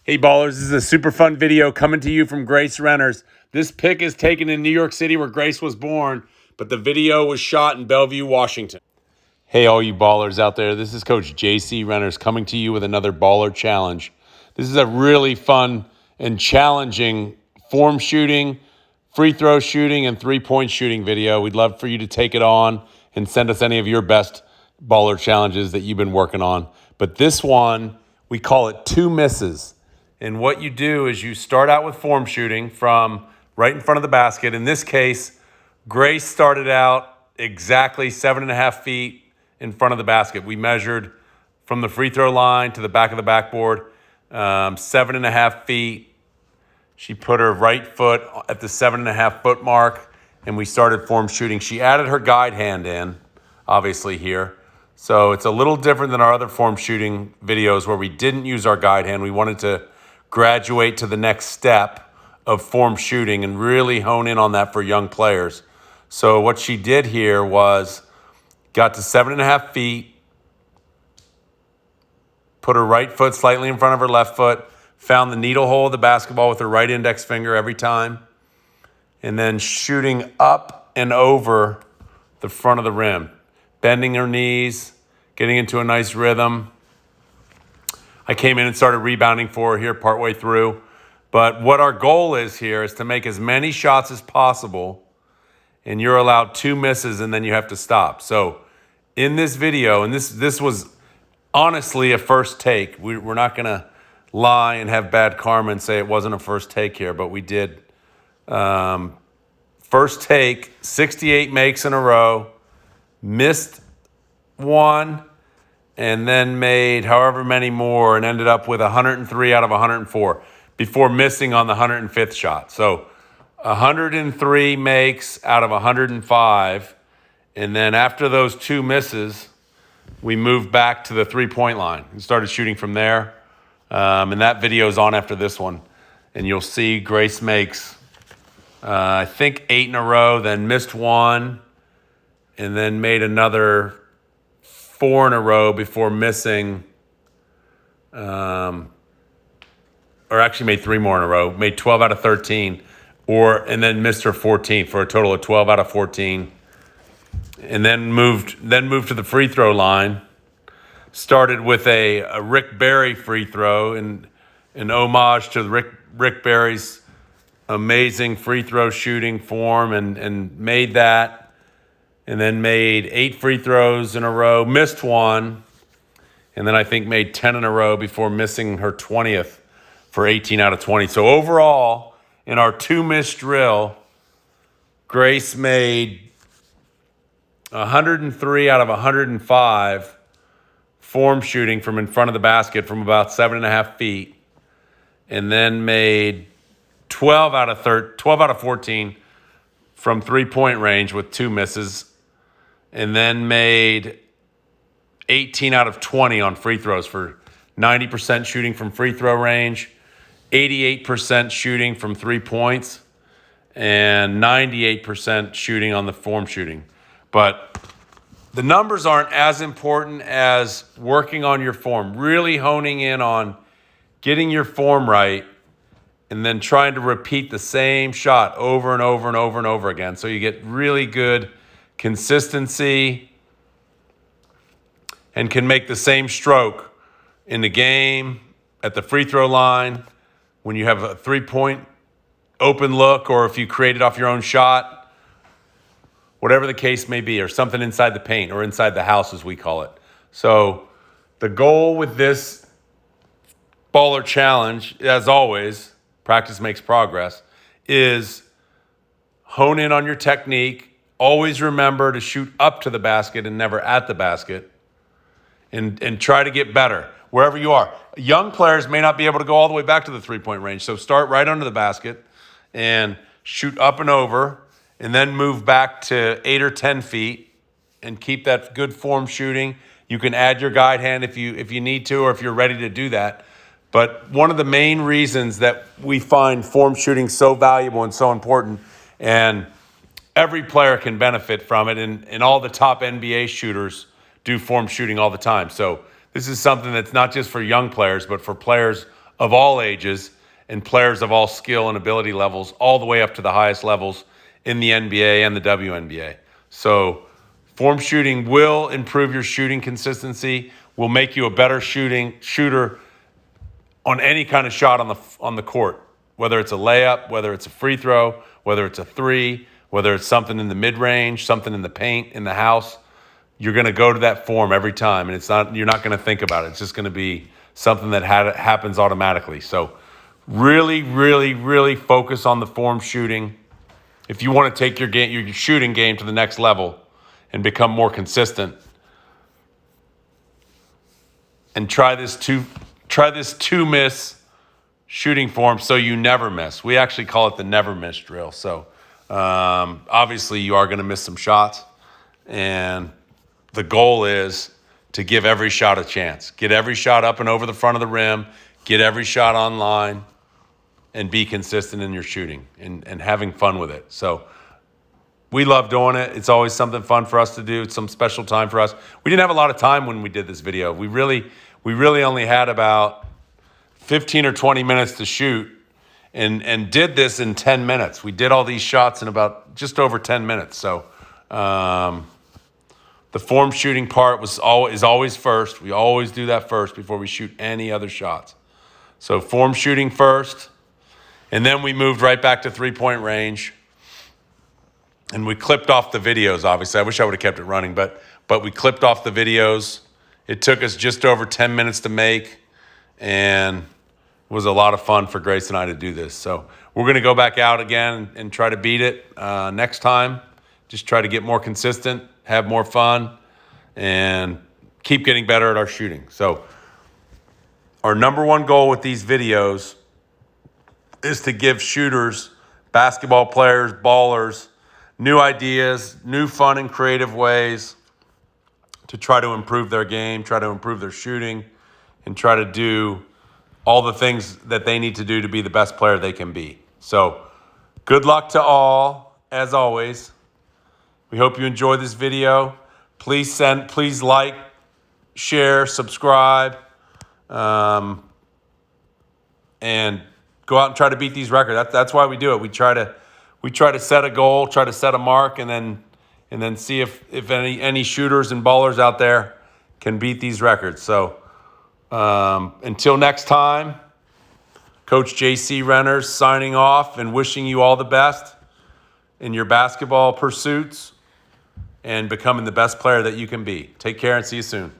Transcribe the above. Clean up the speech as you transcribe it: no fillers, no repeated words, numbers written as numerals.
Hey ballers, this is a super fun video coming to you from Grace Renners. This pic is taken in New York City where Grace was born, but the video was shot in Bellevue, Washington. Hey all you ballers out there, this is Coach JC Renners coming to you with another baller challenge. This is a really fun and challenging form shooting, free throw shooting, and three-point shooting video. We'd love for you to take it on and send us any of your best baller challenges that you've been working on. But this one, we call it two misses. And what you do is you start out with form shooting from right in front of the basket. In this case, Grace started out exactly 7.5 feet in front of the basket. We measured from the free throw line to the back of the backboard, 7.5 feet. She put her right foot at the 7.5 foot mark, and we started form shooting. She added her guide hand in, obviously here. So it's a little different than our other form shooting videos where we didn't use our guide hand. We wanted to graduate to the next step of form shooting and really hone in on that for young players. So what she did here was got to 7.5 feet, put her right foot slightly in front of her left foot, found the needle hole of the basketball with her right index finger every time, and then shooting up and over the front of the rim, bending her knees, getting into a nice rhythm. I came in and started rebounding for her here partway through. But what our goal is here is to make as many shots as possible, and you're allowed two misses and then you have to stop. So in this video, and this was honestly a first take. We're not going to lie and have bad karma and say it wasn't a first take here, but we did. First take, 68 makes in a row, missed one, and then made however many more and ended up with 103 out of 104 before missing on the 105th shot. So 103 makes out of 105. And then after those two misses, we moved back to the three-point line and started shooting from there. And that video is on after this one. And you'll see Grace makes, I think, 8 in a row, then missed one, and then made another 4 in a row before missing, or actually made 3 more in a row, made 12 out of 13, and then missed her 14th for a total of 12 out of 14. And then moved to the free throw line. Started with a Rick Barry free throw in homage to Rick Barry's amazing free throw shooting form, and made that. And then made 8 free throws in a row, missed one, and then I think made 10 in a row before missing her 20th for 18 out of 20. So overall, in our two miss drill, Grace made 103 out of 105 form shooting from in front of the basket from about 7.5 feet, and then made 12 out of 14 from three-point range with 2 misses, and then made 18 out of 20 on free throws for 90% shooting from free throw range, 88% shooting from 3 points, and 98% shooting on the form shooting. But the numbers aren't as important as working on your form, really honing in on getting your form right, and then trying to repeat the same shot over and over and over and over again. So you get really good consistency and can make the same stroke in the game, at the free throw line, when you have a 3-point open look, or if you create it off your own shot, whatever the case may be, or something inside the paint or inside the house as we call it. So the goal with this baller challenge, as always, practice makes progress, is hone in on your technique. Always remember to shoot up to the basket and never at the basket, and try to get better wherever you are. Young players may not be able to go all the way back to the three-point range, so start right under the basket and shoot up and over, and then move back to 8 or 10 feet and keep that good form shooting. You can add your guide hand if you need to, or if you're ready to do that. But one of the main reasons that we find form shooting so valuable and so important, and every player can benefit from it, and all the top NBA shooters do form shooting all the time. So this is something that's not just for young players, but for players of all ages and players of all skill and ability levels, all the way up to the highest levels in the NBA and the WNBA. So form shooting will improve your shooting consistency, will make you a better shooter on any kind of shot on the court, whether it's a layup, whether it's a free throw, whether it's a three, whether it's something in the mid-range, something in the paint, in the house. You're going to go to that form every time, and you're not going to think about it. It's just going to be something that happens automatically. So really, really, really focus on the form shooting. If you want to take your shooting game to the next level and become more consistent, and try this two miss shooting form so you never miss. We actually call it the never miss drill. So obviously you are going to miss some shots, and the goal is to give every shot a chance. Get every shot up and over the front of the rim, get every shot online, and be consistent in your shooting and having fun with it. So we love doing it. It's always something fun for us to do. It's some special time for us. We didn't have a lot of time when we did this video. We really only had about 15 or 20 minutes to shoot and did this in 10 minutes. We did all these shots in about just over 10 minutes. So the form shooting part is always first. We always do that first before we shoot any other shots. So form shooting first, and then we moved right back to three-point range. And we clipped off the videos, obviously. I wish I would have kept it running, but we clipped off the videos. It took us just over 10 minutes to make, and it was a lot of fun for Grace and I to do this. So we're going to go back out again and try to beat it next time. Just try to get more consistent, have more fun, and keep getting better at our shooting. So our number one goal with these videos is to give shooters, basketball players, ballers, new ideas, new fun and creative ways to try to improve their game, try to improve their shooting, and try to do all the things that they need to do to be the best player they can be. So good luck to all, as always. We hope you enjoy this video. Please like, share, subscribe, and go out and try to beat these records. That's why we do it. We try to set a goal, try to set a mark, and then see if any shooters and ballers out there can beat these records. So until next time, Coach J.C. Renners signing off and wishing you all the best in your basketball pursuits and becoming the best player that you can be. Take care and see you soon.